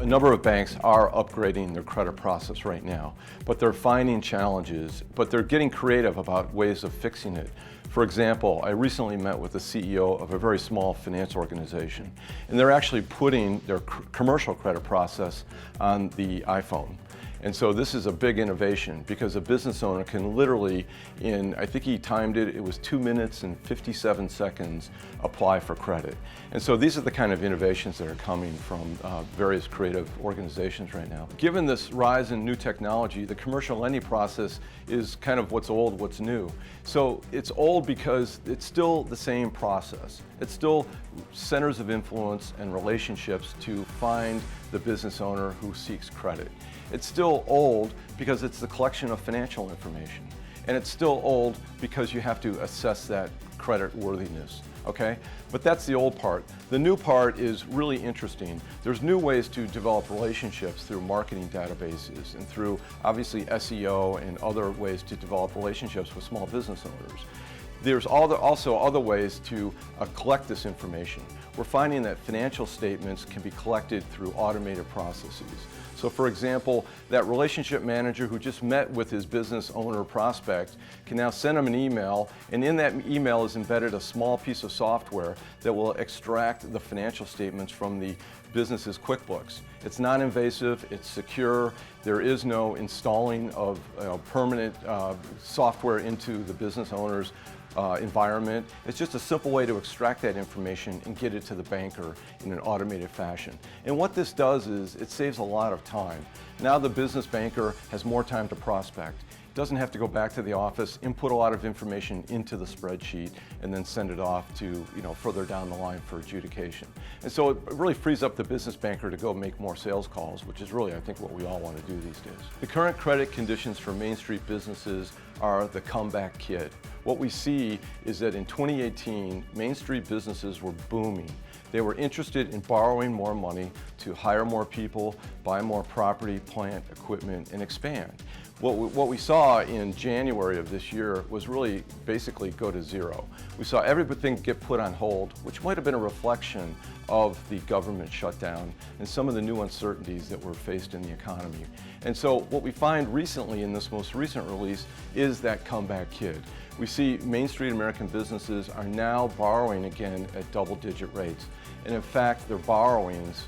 A number of banks are upgrading their credit process right now, but they're finding challenges, but they're getting creative about ways of fixing it. For example, I recently met with the CEO of a very small finance organization, and they're actually putting their commercial credit process on the iPhone. And so this is a big innovation because a business owner can literally, I think he timed it, it was 2 minutes and 57 seconds, apply for credit. And so these are the kind of innovations that are coming from various creative organizations right now. Given this rise in new technology, the commercial lending process is kind of what's old, what's new. So it's old because it's still the same process. It's still centers of influence and relationships to find the business owner who seeks credit. It's still old because it's the collection of financial information. And it's still old because you have to assess that credit worthiness, okay? But that's the old part. The new part is really interesting. There's new ways to develop relationships through marketing databases and through obviously SEO and other ways to develop relationships with small business owners. There's also other ways to collect this information. We're finding that financial statements can be collected through automated processes. So for example, that relationship manager who just met with his business owner prospect can now send him an email, and in that email is embedded a small piece of software that will extract the financial statements from the business's QuickBooks. It's non-invasive, it's secure, there is no installing of permanent software into the business owner's environment. It's just a simple way to extract that information and get it to the banker in an automated fashion. And what this does is it saves a lot of time. Now the business banker has more time to prospect. Doesn't have to go back to the office, input a lot of information into the spreadsheet, and then send it off to further down the line for adjudication. And so it really frees up the business banker to go make more sales calls, which is really, I think, what we all want to do these days. The current credit conditions for Main Street businesses are the comeback kid. What we see is that in 2018, Main Street businesses were booming. They were interested in borrowing more money to hire more people, buy more property, plant, equipment, and expand. What we saw in January of this year was really basically go to zero. We saw everything get put on hold, which might have been a reflection of the government shutdown and some of the new uncertainties that were faced in the economy. And so what we find recently in this most recent release is that comeback kid. We see Main Street American businesses are now borrowing again at double-digit rates. And in fact, their borrowings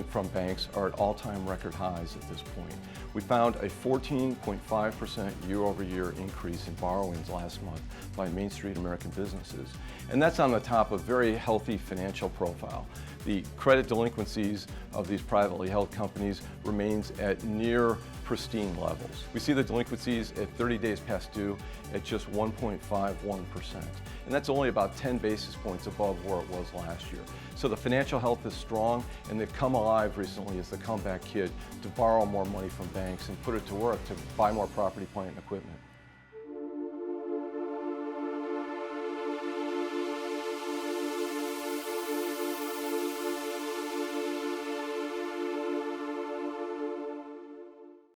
from banks are at all-time record highs at this point. We found a 14.5% year-over-year increase in borrowings last month by Main Street American businesses. And that's on the top of very healthy financial profile. The credit delinquencies of these privately held companies remains at near pristine levels. We see the delinquencies at 30 days past due at just 1.51%. And that's only about 10 basis points above where it was last year. So the financial health is strong, and they've come alive recently as the comeback kid to borrow more money from banks and put it to work to buy more property, plant, and equipment.